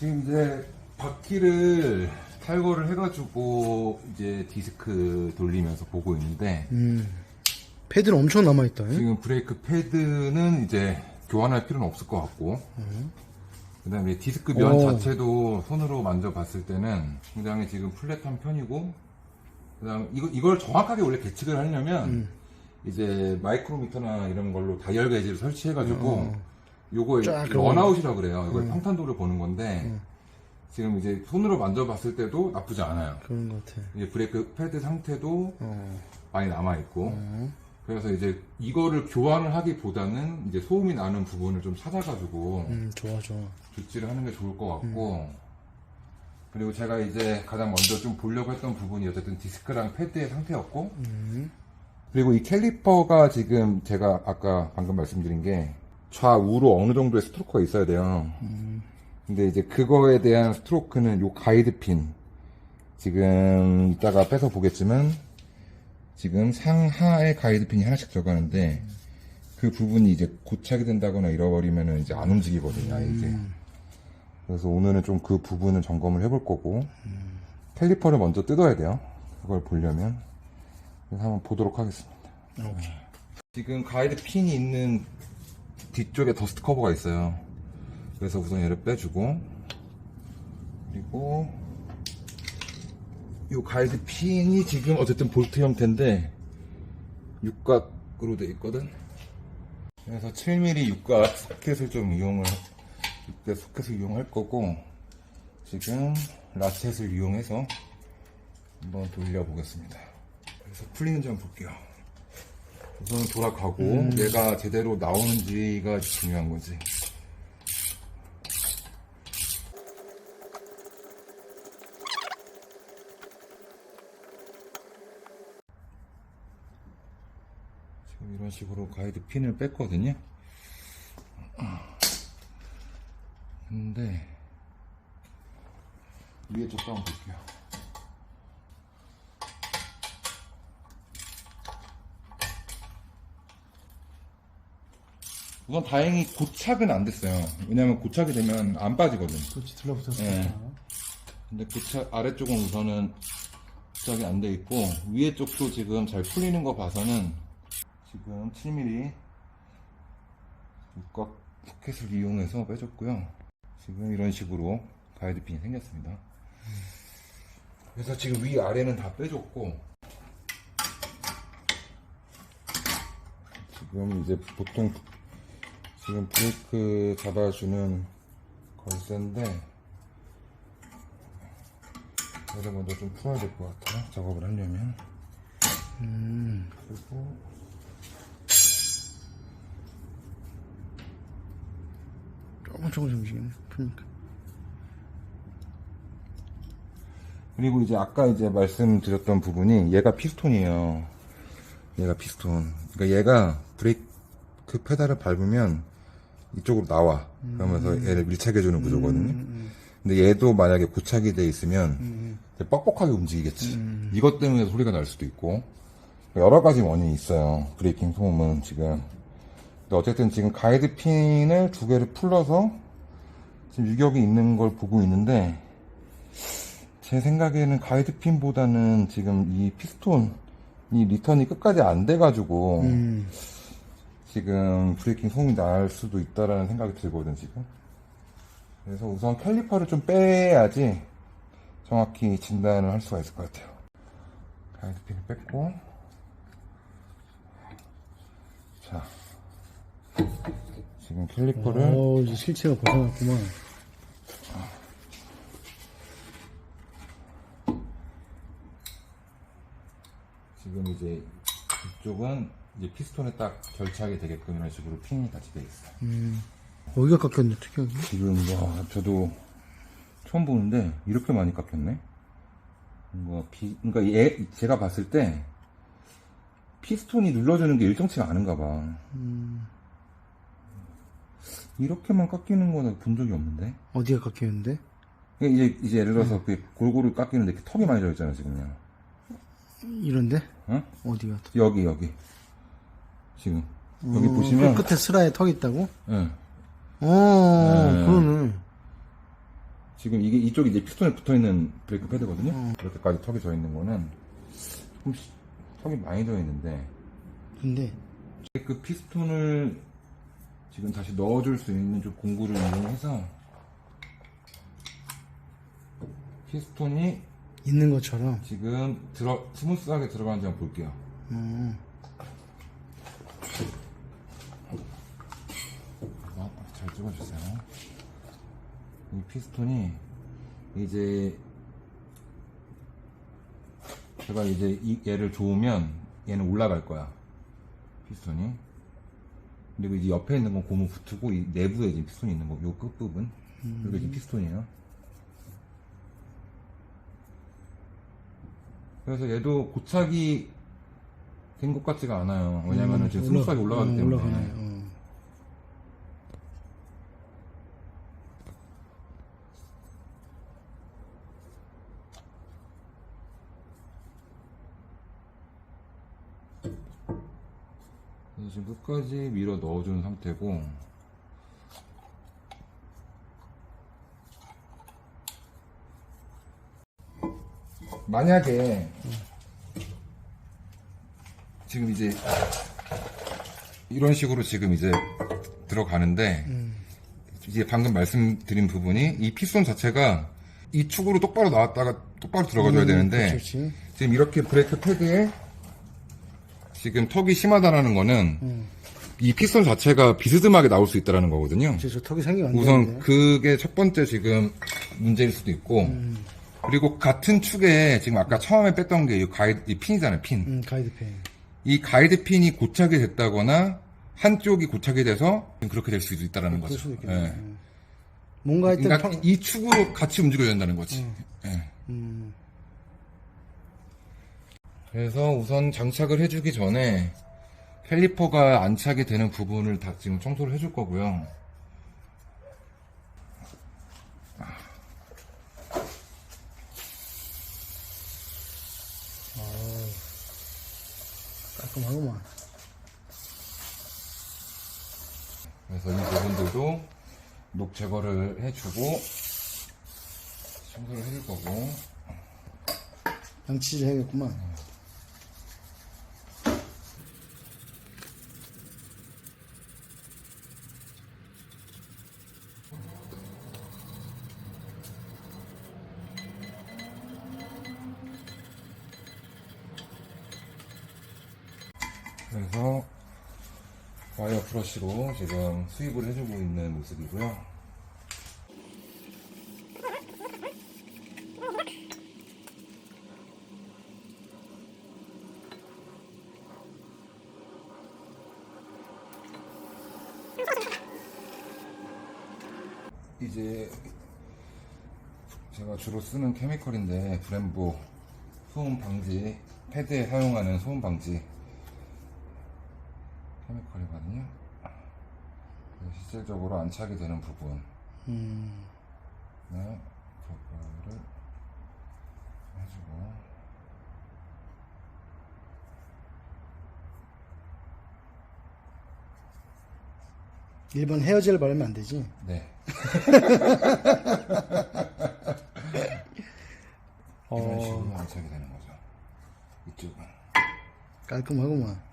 지금 이제 바퀴를 탈거를 해가지고 이제 디스크 돌리면서 보고 있는데 패드는 엄청 남아있다. 지금 브레이크 패드는 이제 교환할 필요는 없을 것 같고 그 다음에 디스크 면 자체도 손으로 만져봤을 때는 굉장히 지금 플랫한 편이고 그 다음 이걸 정확하게 원래 계측을 하려면 이제 마이크로미터나 이런 걸로 다이얼 게이지를 설치해가지고 요거 런아웃이라고 그래요. 이걸 평탄도를 보는 건데 지금 이제 손으로 만져봤을 때도 나쁘지 않아요. 그런 것 같아. 이제 브레이크 패드 상태도 많이 남아있고 그래서 이제 이거를 교환을 하기보다는 이제 소음이 나는 부분을 좀 찾아가지고 좋아. 조치를 하는 게 좋을 것 같고 그리고 제가 이제 가장 먼저 좀 보려고 했던 부분이 어쨌든 디스크랑 패드의 상태였고 그리고 이 캘리퍼가 지금 제가 아까 방금 말씀드린 게 좌우로 어느 정도의 스트로크가 있어야 돼요. 근데 이제 그거에 대한 스트로크는 요 가이드 핀 지금 이따가 빼서 보겠지만 지금 상하에 가이드 핀이 하나씩 들어가는데 그 부분이 이제 고착이 된다거나 잃어버리면은 이제 안 움직이거든요. 이제 그래서 오늘은 좀 그 부분을 점검을 해볼 거고 캘리퍼를 먼저 뜯어야 돼요. 그걸 보려면 그래서 한번 보도록 하겠습니다. 지금 가이드 핀이 있는 뒤쪽에 더스트 커버가 있어요. 그래서 우선 얘를 빼주고 그리고 이 가이드 핀이 지금 어쨌든 볼트 형태인데 육각으로 되어 있거든. 그래서 7mm 육각 소켓을 좀 이용을 육각 소켓을 이용할 거고 지금 라켓을 이용해서 한번 돌려 보겠습니다. 그래서 풀리는지 한번 볼게요. 우선 돌아가고 얘가 제대로 나오는지가 중요한 거지. 지금 이런 식으로 가이드 핀을 뺐거든요. 근데 위에 쪽도 한번 볼게요. 우선 다행히 고착은 안 됐어요. 왜냐면 고착이 되면 안 빠지거든. 그렇지, 들러붙었어. 네. 근데 고착 아래쪽은 우선은 고착이 안 돼 있고 위에 쪽도 지금 잘 풀리는 거 봐서는 지금 7mm 육각 포켓을 이용해서 빼줬고요. 지금 이런 식으로 가이드핀이 생겼습니다. 그래서 지금 위아래는 다 빼줬고 지금 이제 보통 지금 브레이크 잡아주는 걸쇠인데 얘를 먼저 좀 풀어야 될 것 같아요. 작업을 하려면. 그리고 조금씩 움직이네. 그러니까. 그리고 이제 아까 이제 말씀드렸던 부분이 얘가 피스톤이에요. 얘가 피스톤. 그러니까 얘가 브레이크 페달을 밟으면 이쪽으로 나와. 그러면서 얘를 밀착해주는 구조거든요. 근데 얘도 만약에 고착이 돼 있으면 뻑뻑하게 움직이겠지. 이것 때문에 소리가 날 수도 있고 여러 가지 원인이 있어요. 브레이킹 소음은 지금. 근데 어쨌든 지금 가이드 핀을 두 개를 풀러서 지금 유격이 있는 걸 보고 있는데 제 생각에는 가이드 핀보다는 지금 이 피스톤이 리턴이 끝까지 안 돼가지고 지금 브레이킹 소음이 날 수도 있다라는 생각이 들거든 지금. 그래서 우선 캘리퍼를 좀 빼야지 정확히 진단을 할 수가 있을 것 같아요. 가이드핀을 뺐고 자 지금 캘리퍼를 이제 실체가 벗어났구만. 지금 이제 이쪽은 이제 피스톤에 딱 결착이 되게끔 이런 식으로 핀이 같이 돼 있어요. 여기가 깎였네, 특이하게. 지금 와 저도 처음 보는데 이렇게 많이 깎였네. 그러니까 제가 봤을 때 피스톤이 눌러주는 게 일정치가 않은가 봐. 이렇게만 깎이는 거는 본 적이 없는데. 어디가 깎였는데? 이제 예를 들어서 그 골고루 깎이는데 이렇게 턱이 많이 들어있잖아 지금요. 이런데? 어? 어디가? 여기 지금 여기 보시면 그 끝에 슬라에 턱 있다고? 예. 그러네. 지금 이게 이쪽이 이제 피스톤에 붙어 있는 브레이크 패드거든요. 이렇게까지 턱이 져 있는 거는 조금 턱이 많이 져 있는데 근데 그 피스톤을 지금 다시 넣어줄 수 있는 좀 공구를 이용해서 피스톤이 있는 것처럼. 지금 스무스하게 들어가는지 한번 볼게요. 잘 찍어주세요. 이 피스톤이 이제 제가 이제 얘를 조으면 얘는 올라갈 거야. 피스톤이. 그리고 이제 옆에 있는 건 고무 붙고 이 내부에 지금 피스톤이 있는 거, 요 끝부분. 이게 지금 피스톤이에요. 그래서 얘도 고착이 된 것 같지가 않아요. 왜냐면은 지금 스무스하게 올라가기 때문에. 올라가네. 그래서 지금 끝까지 밀어 넣어주는 상태고, 만약에 지금 이제 이런 식으로 지금 이제 들어가는데 이제 방금 말씀드린 부분이 이 피스톤 자체가 이 축으로 똑바로 나왔다가 똑바로 들어가줘야 되는데 그렇지. 지금 이렇게 브레이크 패드에 지금 턱이 심하다라는 거는 이 피스톤 자체가 비스듬하게 나올 수 있다는 거거든요. 저 턱이 생기면 안 우선 되는데. 그게 첫 번째 지금 문제일 수도 있고, 그리고 같은 축에 지금 아까 처음에 뺐던 게 이 핀이잖아요, 핀. 가이드펜. 이 가이드 핀이 고착이 됐다거나 한쪽이 고착이 돼서 그렇게 될 수도 있다는 그럴 거죠. 수도 있겠네. 예. 뭔가 하여튼 그러니까 이 축으로 같이 움직여야 된다는 거지. 예. 그래서 우선 장착을 해주기 전에 캘리퍼가 안착이 되는 부분을 다 지금 청소를 해줄 거고요. 깔끔하구만. 그래서 이 부분들도 녹 제거를 해주고 청소를 해줄 거고. 양치질 해야겠구만. 그래서 와이어 브러쉬로 지금 수입을 해주고 있는 모습이고요. 이제 제가 주로 쓰는 케미컬인데 브렘보 소음 방지 패드에 사용하는 소음 방지 케미컬이거든요. 실질적으로 안착이 되는 부분 네, 그거를 해주고 일반 헤어젤 바르면 안 되지. 네. 이런 식으로 안착이 되는 거죠. 이쪽은. 깔끔하구만.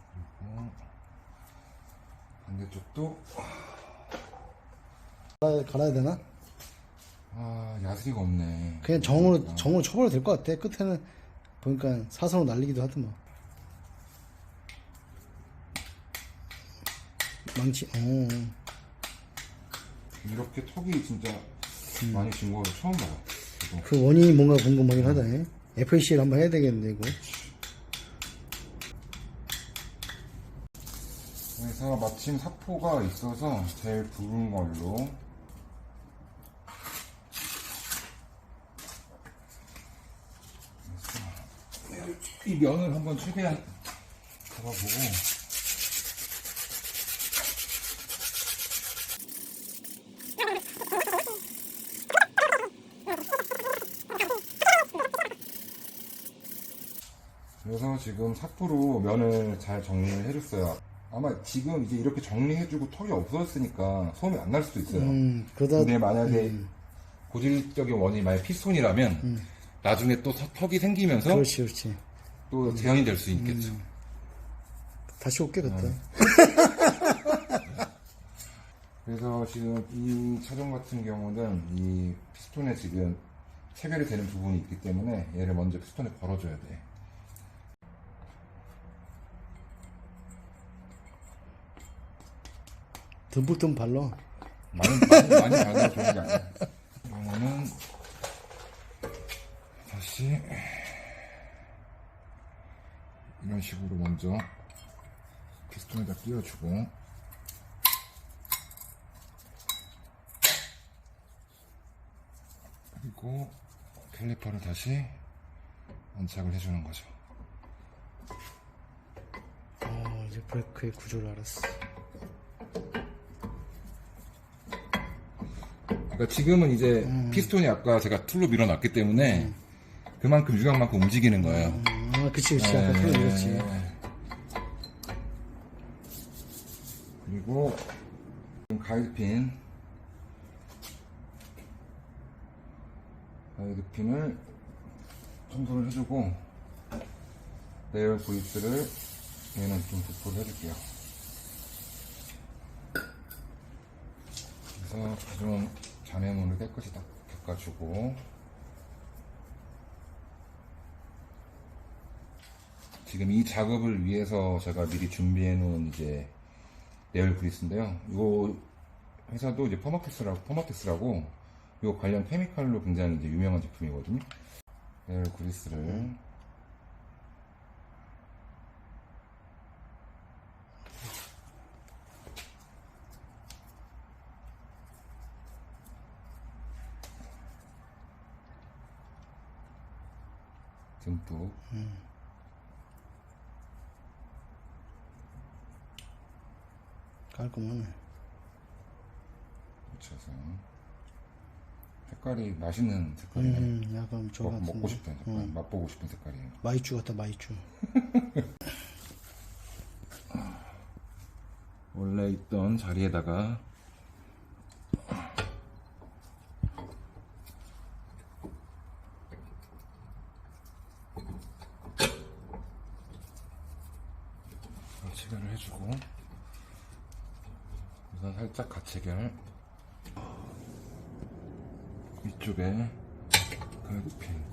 반대쪽도 갈아야 되나? 야스리가 없네. 그냥 정으로 쳐버려도 될 것 같아. 끝에는 보니까 사선으로 날리기도 하더만. 망치. 이렇게 턱이 진짜 많이 진 거를 처음 봐요. 저도. 그 원인이 뭔가 궁금하긴 하다. FAC를 한번 해야 되겠는데 이거. 그래서 마침 사포가 있어서 제일 붉은 걸로 이 면을 한번 최대한 잡아보고 그래서 지금 사포로 면을 잘 정리를 해줬어요. 아마 지금 이제 이렇게 정리해주고 턱이 없어졌으니까 소음이 안 날 수도 있어요. 그러다 근데 만약에 고질적인 원인이 만약 피스톤이라면 나중에 또 턱이 생기면서 그렇지, 그렇지. 또 재현이 될 수 있겠죠. 다시 올게, 그때. 그래서 지금 이 차종 같은 경우는 이 피스톤에 지금 체결이 되는 부분이 있기 때문에 얘를 먼저 피스톤에 걸어줘야 돼. 듬뿍듬 발라. 많이 발라도 좋은 게 아니야. 이거는 다시 이런 식으로 먼저 피스톤에다 끼워주고, 그리고 캘리퍼를 다시 안착을 해주는 거죠. 이제 브레이크의 구조를 알았어. 그러니까 지금은 이제 피스톤이 아까 제가 툴로 밀어놨기 때문에 그만큼 유각만큼 움직이는 거예요. 그치, 그치. 아까 그런 거였지. 그리고 가이드핀을 청소를 해주고, 레이어 브리스를 얘는 좀 도포를 해줄게요. 그래서 기존 잔해물을 깨끗이 다 닦아주고, 지금 이 작업을 위해서 제가 미리 준비해 놓은 이제 레이어 브리스인데요. 이 회사도 이제 퍼마텍스라고 이 관련 케미칼로 굉장히 이제 유명한 제품이거든요. 레이어 브리스를 듬뿍 깔끔하네. 묻혀서, 색깔이 맛있는 색깔이네. 약간 저 같은. 먹고 싶은 색깔, 맛보고 싶은 색깔이에요. 마이쮸 같다, 마이쮸. 원래 있던 자리에다가 체결을 해주고, 우선 살짝 가체결, 위쪽에 가이드핀,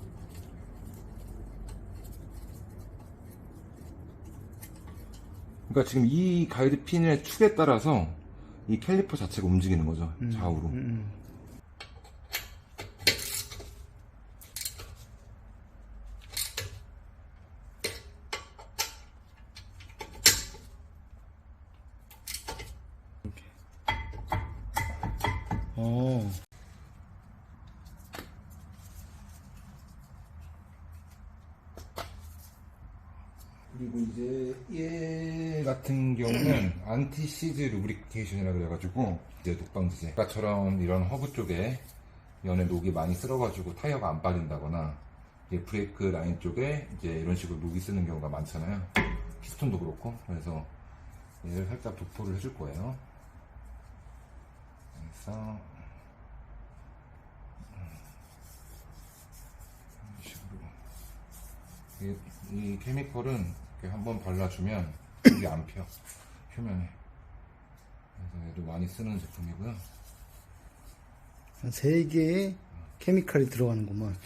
그러니까 지금 이 가이드핀의 축에 따라서 이 캘리퍼 자체가 움직이는 거죠. 좌우로. 그리고 이제 얘 같은 경우는 안티 시즈 루브리케이션이라 그래가지고 이제 녹방지제 아까처럼 이런 허브 쪽에 연에 녹이 많이 쓸어가지고 타이어가 안 빠진다거나, 이제 브레이크 라인 쪽에 이제 이런 식으로 녹이 쓰는 경우가 많잖아요. 피스톤도 그렇고. 그래서 얘를 살짝 도포를 해줄 거예요. 그래서 이런 식으로 이 케미컬은 이렇게 한번 발라주면 이게 안 펴, 표면에. 그래서 얘도 많이 쓰는 제품이고요. 한 3개의 케미칼이 들어가는구만.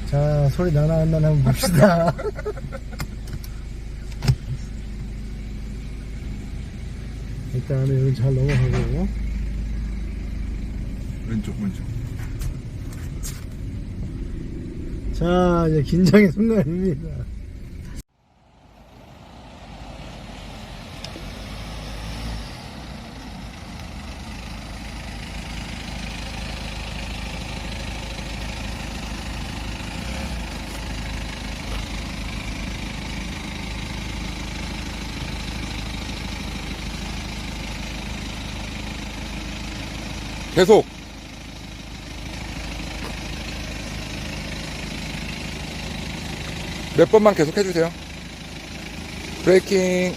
자, 소리 나나 안 나나 한번 봅시다. 일단은 여기 잘 넘어가고. 왼쪽. 자, 이제 긴장의 순간입니다. 계속. 몇 번만 계속 해주세요. 브레이킹.